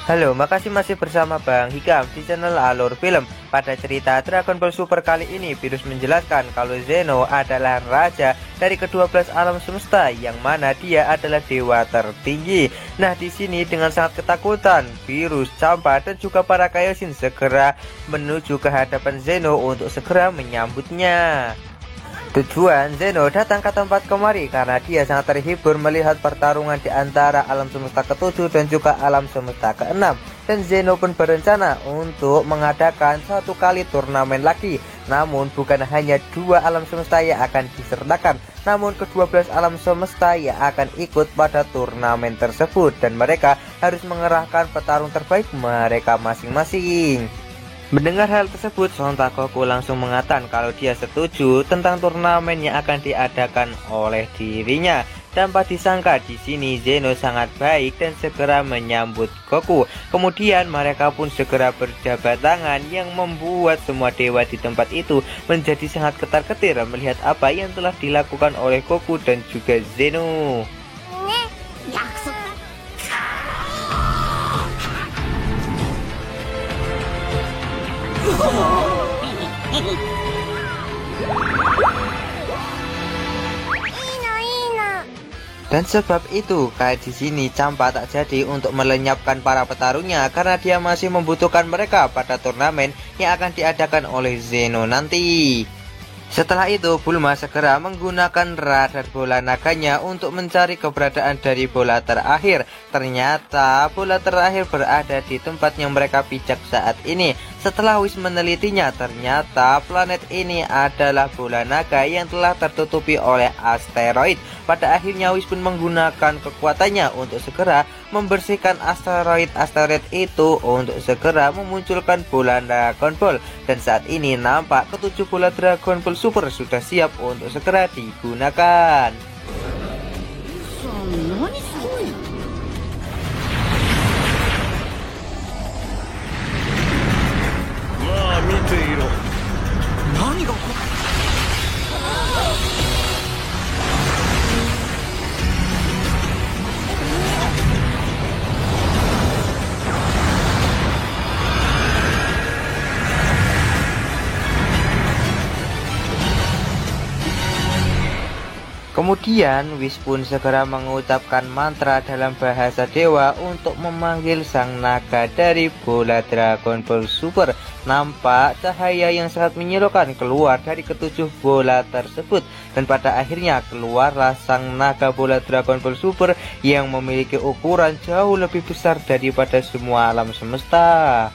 Halo, makasih masih bersama Bang Hikam di channel Alur Film. Pada cerita Dragon Ball Super kali ini, Virus menjelaskan kalau Zeno adalah raja dari ke-12 alam semesta, yang mana dia adalah dewa tertinggi. Nah, di sini dengan sangat ketakutan, Virus, Champa, dan juga para Kaioshin segera menuju ke hadapan Zeno untuk segera menyambutnya. Tujuan Zeno datang ke tempat kemari karena dia sangat terhibur melihat pertarungan di antara alam semesta ke-7 dan juga alam semesta ke-6. Dan Zeno pun berencana untuk mengadakan satu kali turnamen lagi. Namun bukan hanya dua alam semesta yang akan disertakan, namun ke-12 alam semesta yang akan ikut pada turnamen tersebut. Dan mereka harus mengerahkan petarung terbaik mereka masing-masing. Mendengar hal tersebut, sontak Goku langsung mengatakan kalau dia setuju tentang turnamen yang akan diadakan oleh dirinya. Tanpa disangka di sini Zeno sangat baik dan segera menyambut Goku. Kemudian mereka pun segera berjabat tangan yang membuat semua dewa di tempat itu menjadi sangat ketar-ketir melihat apa yang telah dilakukan oleh Goku dan juga Zeno. Dan sebab itu, kayak di sini Champa tak jadi untuk melenyapkan para petarungnya karena dia masih membutuhkan mereka pada turnamen yang akan diadakan oleh Zeno nanti. Setelah itu, Bulma segera menggunakan radar bola naganya untuk mencari keberadaan dari bola terakhir. Ternyata bola terakhir berada di tempat yang mereka pijak saat ini. Setelah Whis menelitinya, ternyata planet ini adalah bola naga yang telah tertutupi oleh asteroid. Pada akhirnya Whis pun menggunakan kekuatannya untuk segera membersihkan asteroid itu untuk segera memunculkan bola Dragon Ball. Dan saat ini nampak ke-7 bola Dragon Ball Super sudah siap untuk segera digunakan. Kemudian Whis pun segera mengucapkan mantra dalam bahasa dewa untuk memanggil sang naga dari bola Dragon Ball Super. Nampak cahaya yang sangat menyerukan keluar dari ke-7 bola tersebut. Dan pada akhirnya keluarlah sang naga bola Dragon Ball Super yang memiliki ukuran jauh lebih besar daripada semua alam semesta.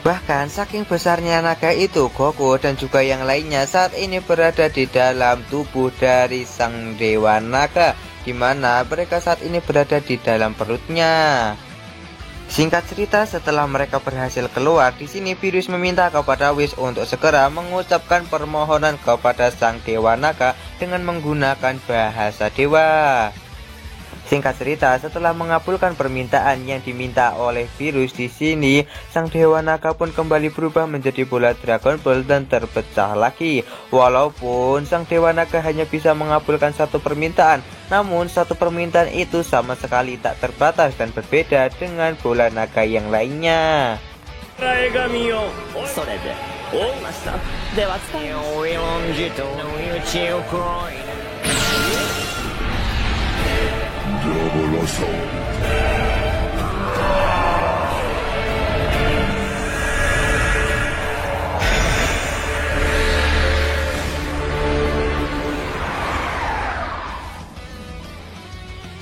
Bahkan saking besarnya naga itu, Goku dan juga yang lainnya saat ini berada di dalam tubuh dari sang dewa naga, di mana mereka saat ini berada di dalam perutnya. Singkat cerita, setelah mereka berhasil keluar, di sini Virus meminta kepada Whis untuk segera mengucapkan permohonan kepada sang dewa naga dengan menggunakan bahasa dewa. Singkat cerita, setelah mengabulkan permintaan yang diminta oleh Virus di sini, sang dewa naga pun kembali berubah menjadi bola Dragon Ball dan terpecah lagi. Walaupun sang dewa naga hanya bisa mengabulkan satu permintaan, namun satu permintaan itu sama sekali tak terbatas dan berbeda dengan bola naga yang lainnya.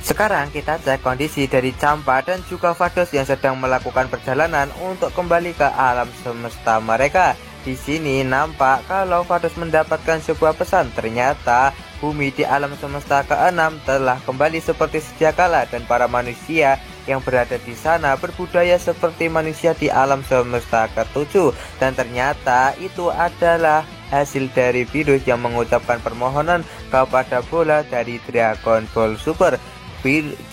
Sekarang kita cek kondisi dari Champa dan juga Vados yang sedang melakukan perjalanan untuk kembali ke alam semesta mereka. Di sini nampak kalau Vados mendapatkan sebuah pesan, ternyata bumi di alam semesta ke-6 telah kembali seperti sedia kala dan para manusia yang berada di sana berbudaya seperti manusia di alam semesta ke-7, dan ternyata itu adalah hasil dari Virus yang mengucapkan permohonan kepada bola dari Dragon Ball Super.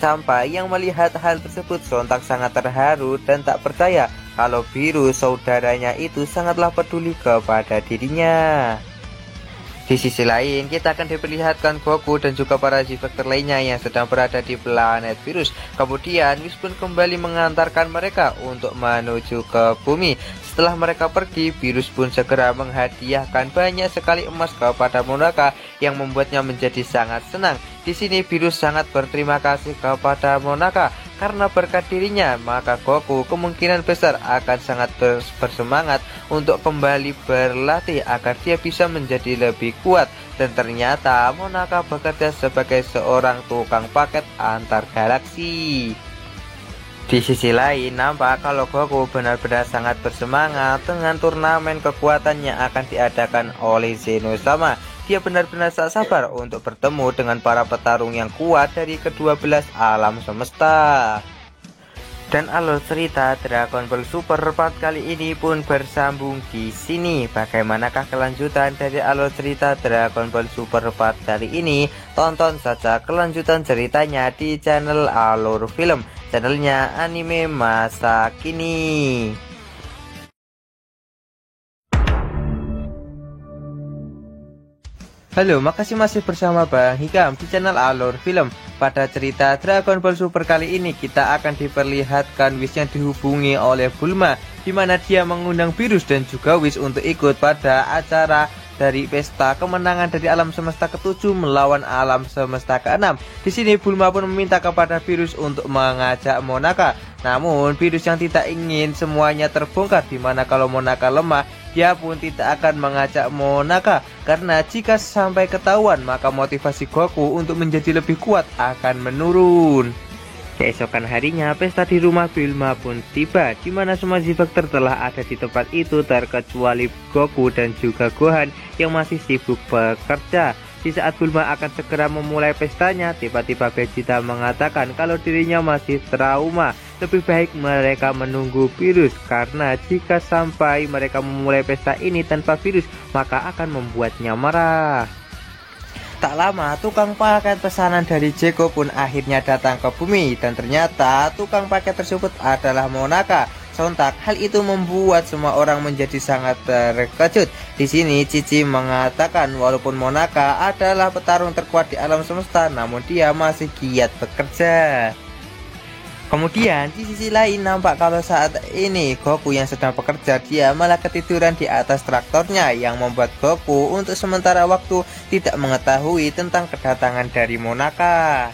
Champa yang melihat hal tersebut sontak sangat terharu dan tak percaya kalau Virus saudaranya itu sangatlah peduli kepada dirinya. Di sisi lain, kita akan diperlihatkan Goku dan juga para Z-Factor lainnya yang sedang berada di planet Virus. Kemudian Whis pun kembali mengantarkan mereka untuk menuju ke bumi. Setelah mereka pergi, Virus pun segera menghadiahkan banyak sekali emas kepada Monaka yang membuatnya menjadi sangat senang. Di sini Virus sangat berterima kasih kepada Monaka karena berkat dirinya, maka Goku kemungkinan besar akan sangat bersemangat untuk kembali berlatih agar dia bisa menjadi lebih kuat. Dan ternyata Monaka bekerja sebagai seorang tukang paket antar galaksi. Di sisi lain, nampak kalau Goku benar-benar sangat bersemangat dengan turnamen kekuatan yang akan diadakan oleh Zeno sama. Dia benar-benar tak sabar untuk bertemu dengan para petarung yang kuat dari kedua belas alam semesta. Dan alur cerita Dragon Ball Super part kali ini pun bersambung di sini. Bagaimanakah kelanjutan dari alur cerita Dragon Ball Super part kali ini? Tonton saja kelanjutan ceritanya di channel Alur Film, channelnya anime masa kini. Halo, makasih masih bersama Bang Hikam di channel Alur Film. Pada cerita Dragon Ball Super kali ini kita akan diperlihatkan Whis yang dihubungi oleh Bulma, di mana dia mengundang Virus dan juga Whis untuk ikut pada acara dari pesta kemenangan dari alam semesta ke-7 melawan alam semesta ke-6. Di sini Bulma pun meminta kepada Virus untuk mengajak Monaka. Namun Virus yang tidak ingin semuanya terbongkar, di mana kalau Monaka lemah, dia pun tidak akan mengajak Monaka karena jika sampai ketahuan maka motivasi Goku untuk menjadi lebih kuat akan menurun. Keesokan harinya, pesta di rumah Bulma pun tiba, di mana semua Z-Factor telah ada di tempat itu terkecuali Goku dan juga Gohan yang masih sibuk bekerja. Di saat Bulma akan segera memulai pestanya, tiba-tiba Vegeta mengatakan kalau dirinya masih trauma. Lebih baik mereka menunggu Virus, karena jika sampai mereka memulai pesta ini tanpa Virus, maka akan membuatnya marah. Tak lama, tukang paket pesanan dari Jeko pun akhirnya datang ke bumi, dan ternyata tukang paket tersebut adalah Monaka. Sontak hal itu membuat semua orang menjadi sangat terkejut. Di sini Cici mengatakan walaupun Monaka adalah petarung terkuat di alam semesta, namun dia masih giat bekerja. Kemudian di sisi lain nampak kalau saat ini Goku yang sedang bekerja, dia malah ketiduran di atas traktornya, yang membuat Goku untuk sementara waktu tidak mengetahui tentang kedatangan dari Monaka.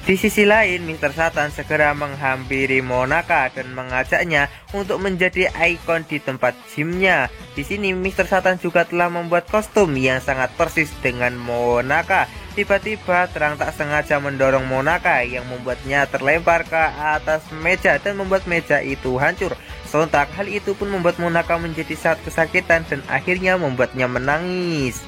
Di sisi lain, Mr. Satan segera menghampiri Monaka dan mengajaknya untuk menjadi ikon di tempat gymnya. Di sini Mr. Satan juga telah membuat kostum yang sangat persis dengan Monaka. Tiba-tiba terang tak sengaja mendorong Monaka yang membuatnya terlempar ke atas meja dan membuat meja itu hancur. sontak hal itu pun membuat Monaka menjadi sangat kesakitan dan akhirnya membuatnya menangis.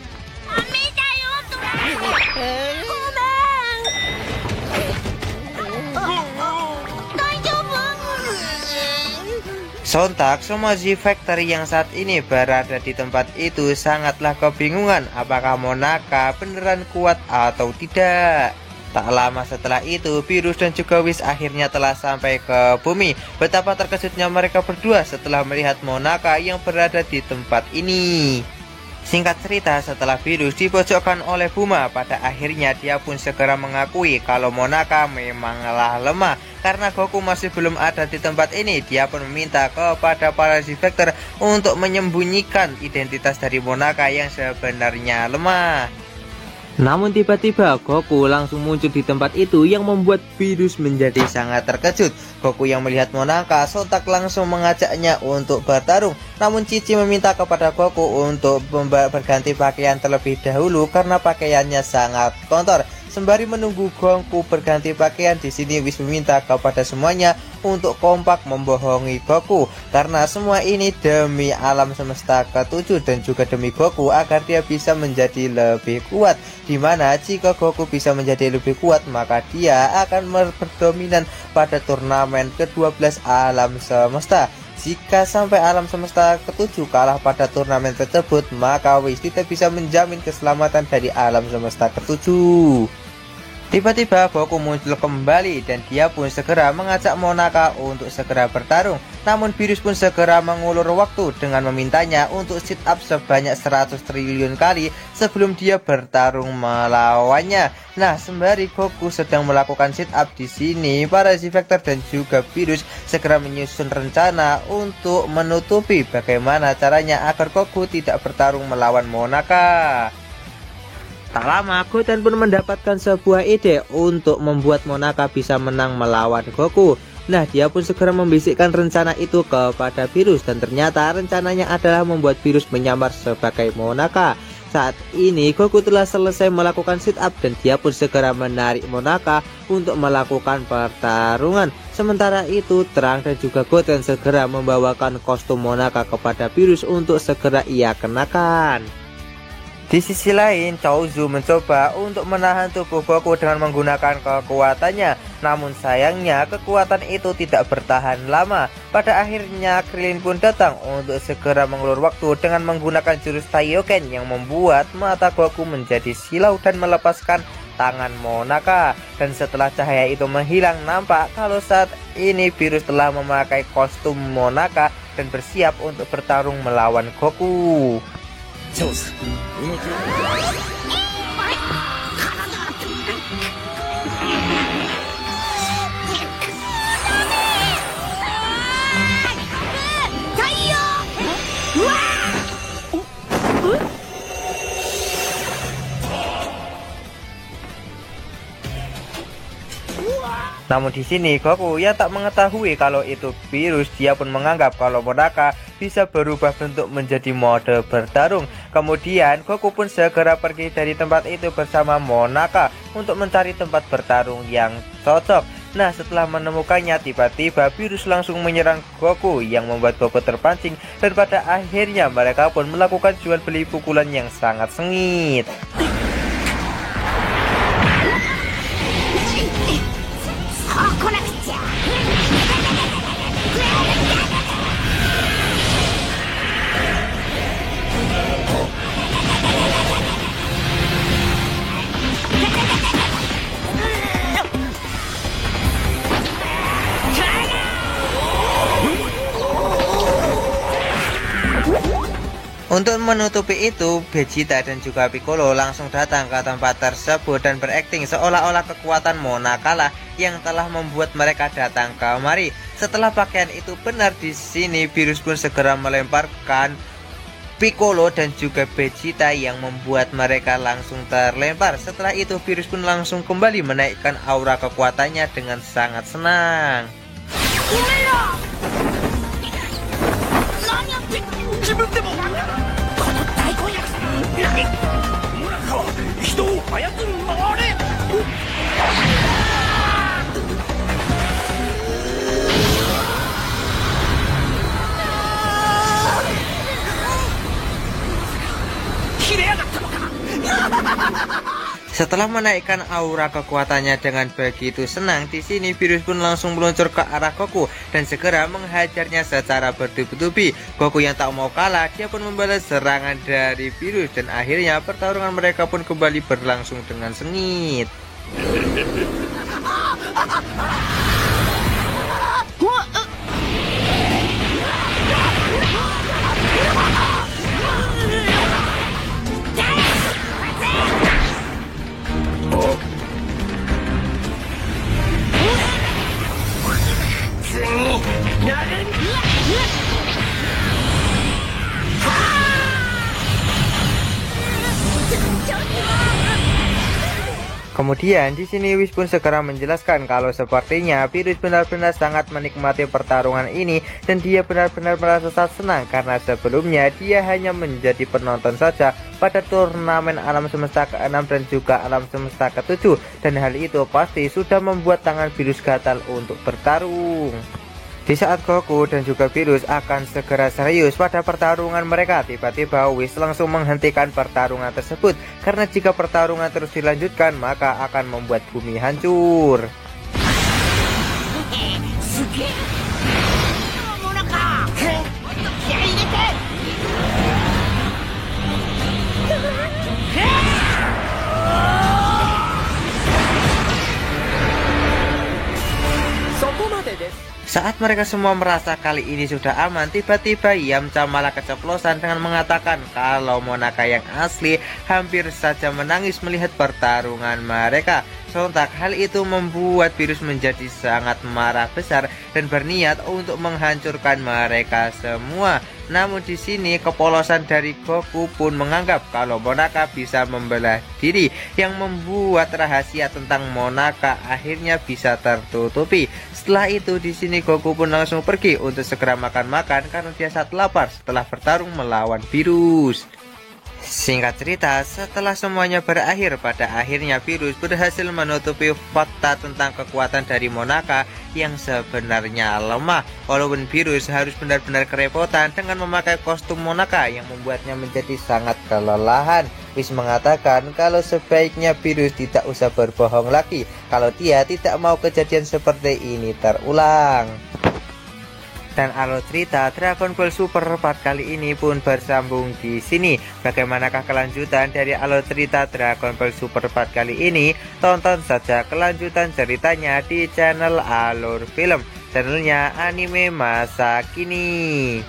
Sontak semua Z-Factory yang saat ini berada di tempat itu sangatlah kebingungan apakah Monaka beneran kuat atau tidak. Tak lama setelah itu, Virus dan juga Whis akhirnya telah sampai ke bumi. Betapa terkejutnya mereka berdua setelah melihat Monaka yang berada di tempat ini. Singkat cerita, setelah Virus dipojokkan oleh Buma, pada akhirnya dia pun segera mengakui kalau Monaka memanglah lemah. Karena Goku masih belum ada di tempat ini, dia pun meminta kepada para Z-Factor untuk menyembunyikan identitas dari Monaka yang sebenarnya lemah. Namun tiba-tiba Goku langsung muncul di tempat itu yang membuat Virus menjadi sangat terkejut. Goku yang melihat Monaka sontak langsung mengajaknya untuk bertarung. Namun Cici meminta kepada Goku untuk berganti pakaian terlebih dahulu karena pakaiannya sangat kotor. Sembari menunggu Goku berganti pakaian, di sini Whis meminta kepada semuanya untuk kompak membohongi Goku karena semua ini demi alam semesta ketujuh dan juga demi Goku agar dia bisa menjadi lebih kuat. Dimana jika Goku bisa menjadi lebih kuat, maka dia akan berdominan pada turnamen ke-12 alam semesta. Jika sampai alam semesta ketujuh kalah pada turnamen tersebut, maka Whis tidak bisa menjamin keselamatan dari alam semesta ketujuh. Tiba-tiba Goku muncul kembali dan dia pun segera mengajak Monaka untuk segera bertarung. Namun Virus pun segera mengulur waktu dengan memintanya untuk sit up sebanyak 100 triliun kali sebelum dia bertarung melawannya. Nah, sembari Goku sedang melakukan sit up di sini, para Z-Factor dan juga Virus segera menyusun rencana untuk menutupi bagaimana caranya agar Goku tidak bertarung melawan Monaka. Tak lama, Goten pun mendapatkan sebuah ide untuk membuat Monaka bisa menang melawan Goku. Nah, dia pun segera membisikkan rencana itu kepada Virus dan ternyata rencananya adalah membuat Virus menyamar sebagai Monaka. Saat ini Goku telah selesai melakukan sit up dan dia pun segera menarik Monaka untuk melakukan pertarungan. Sementara itu, Terang dan juga Goten segera membawakan kostum Monaka kepada Virus untuk segera ia kenakan. Di sisi lain, Chaozu mencoba untuk menahan tubuh Goku dengan menggunakan kekuatannya. Namun sayangnya kekuatan itu tidak bertahan lama. Pada akhirnya Krillin pun datang untuk segera mengulur waktu dengan menggunakan jurus Taioken yang membuat mata Goku menjadi silau dan melepaskan tangan Monaka. Dan setelah cahaya itu menghilang, nampak kalau saat ini Virus telah memakai kostum Monaka dan bersiap untuk bertarung melawan Goku. Namun di sini Goku yang tak mengetahui kalau itu Virus, dia pun menganggap kalau Monaka bisa berubah bentuk menjadi mode bertarung. Kemudian Goku pun segera pergi dari tempat itu bersama Monaka untuk mencari tempat bertarung yang cocok. Nah, setelah menemukannya, tiba-tiba Virus langsung menyerang Goku yang membuat Goku terpancing dan pada akhirnya mereka pun melakukan jual beli pukulan yang sangat sengit. Untuk menutupi itu, Vegeta dan juga Piccolo langsung datang ke tempat tersebut dan berakting seolah-olah kekuatan Monaka lah yang telah membuat mereka datang kemari. Setelah pakaian itu benar, di sini Virus pun segera melemparkan Piccolo dan juga Vegeta yang membuat mereka langsung terlempar. Setelah itu Virus pun langsung kembali menaikkan aura kekuatannya dengan sangat senang. Setelah menaikkan aura kekuatannya dengan begitu senang, di sini Virus pun langsung meluncur ke arah Goku dan segera menghajarnya secara bertubi-tubi. Goku yang tak mau kalah, dia pun membalas serangan dari Virus dan akhirnya pertarungan mereka pun kembali berlangsung dengan sengit. Kemudian di sini Whis pun segera menjelaskan kalau sepertinya Virus benar-benar sangat menikmati pertarungan ini dan dia benar-benar merasa sangat senang karena sebelumnya dia hanya menjadi penonton saja pada turnamen alam semesta ke-6 dan juga alam semesta ke-7 dan hal itu pasti sudah membuat tangan Virus gatal untuk bertarung. Di saat Goku dan juga Virus akan segera serius pada pertarungan mereka, tiba-tiba Whis langsung menghentikan pertarungan tersebut karena jika pertarungan terus dilanjutkan maka akan membuat bumi hancur. Saat mereka semua merasa kali ini sudah aman, tiba-tiba Yamcha malah keceplosan dengan mengatakan kalau Monaka yang asli hampir saja menangis melihat pertarungan mereka. Sontak hal itu membuat Virus menjadi sangat marah besar dan berniat untuk menghancurkan mereka semua. Namun di sini kepolosan dari Goku pun menganggap kalau Monaka bisa membelah diri yang membuat rahasia tentang Monaka akhirnya bisa tertutupi. Setelah itu di sini Goku pun langsung pergi untuk segera makan-makan karena dia sangat lapar setelah bertarung melawan Virus. Singkat cerita, setelah semuanya berakhir, pada akhirnya Virus berhasil menutupi fakta tentang kekuatan dari Monaka yang sebenarnya lemah. Walaupun Virus harus benar-benar kerepotan dengan memakai kostum Monaka yang membuatnya menjadi sangat kelelahan. Whis mengatakan kalau sebaiknya Virus tidak usah berbohong lagi kalau dia tidak mau kejadian seperti ini terulang. Dan alur cerita Dragon Ball Super part kali ini pun bersambung di sini. Bagaimanakah kelanjutan dari alur cerita Dragon Ball Super part kali ini? Tonton saja kelanjutan ceritanya di channel Alur Film, channelnya anime masa kini.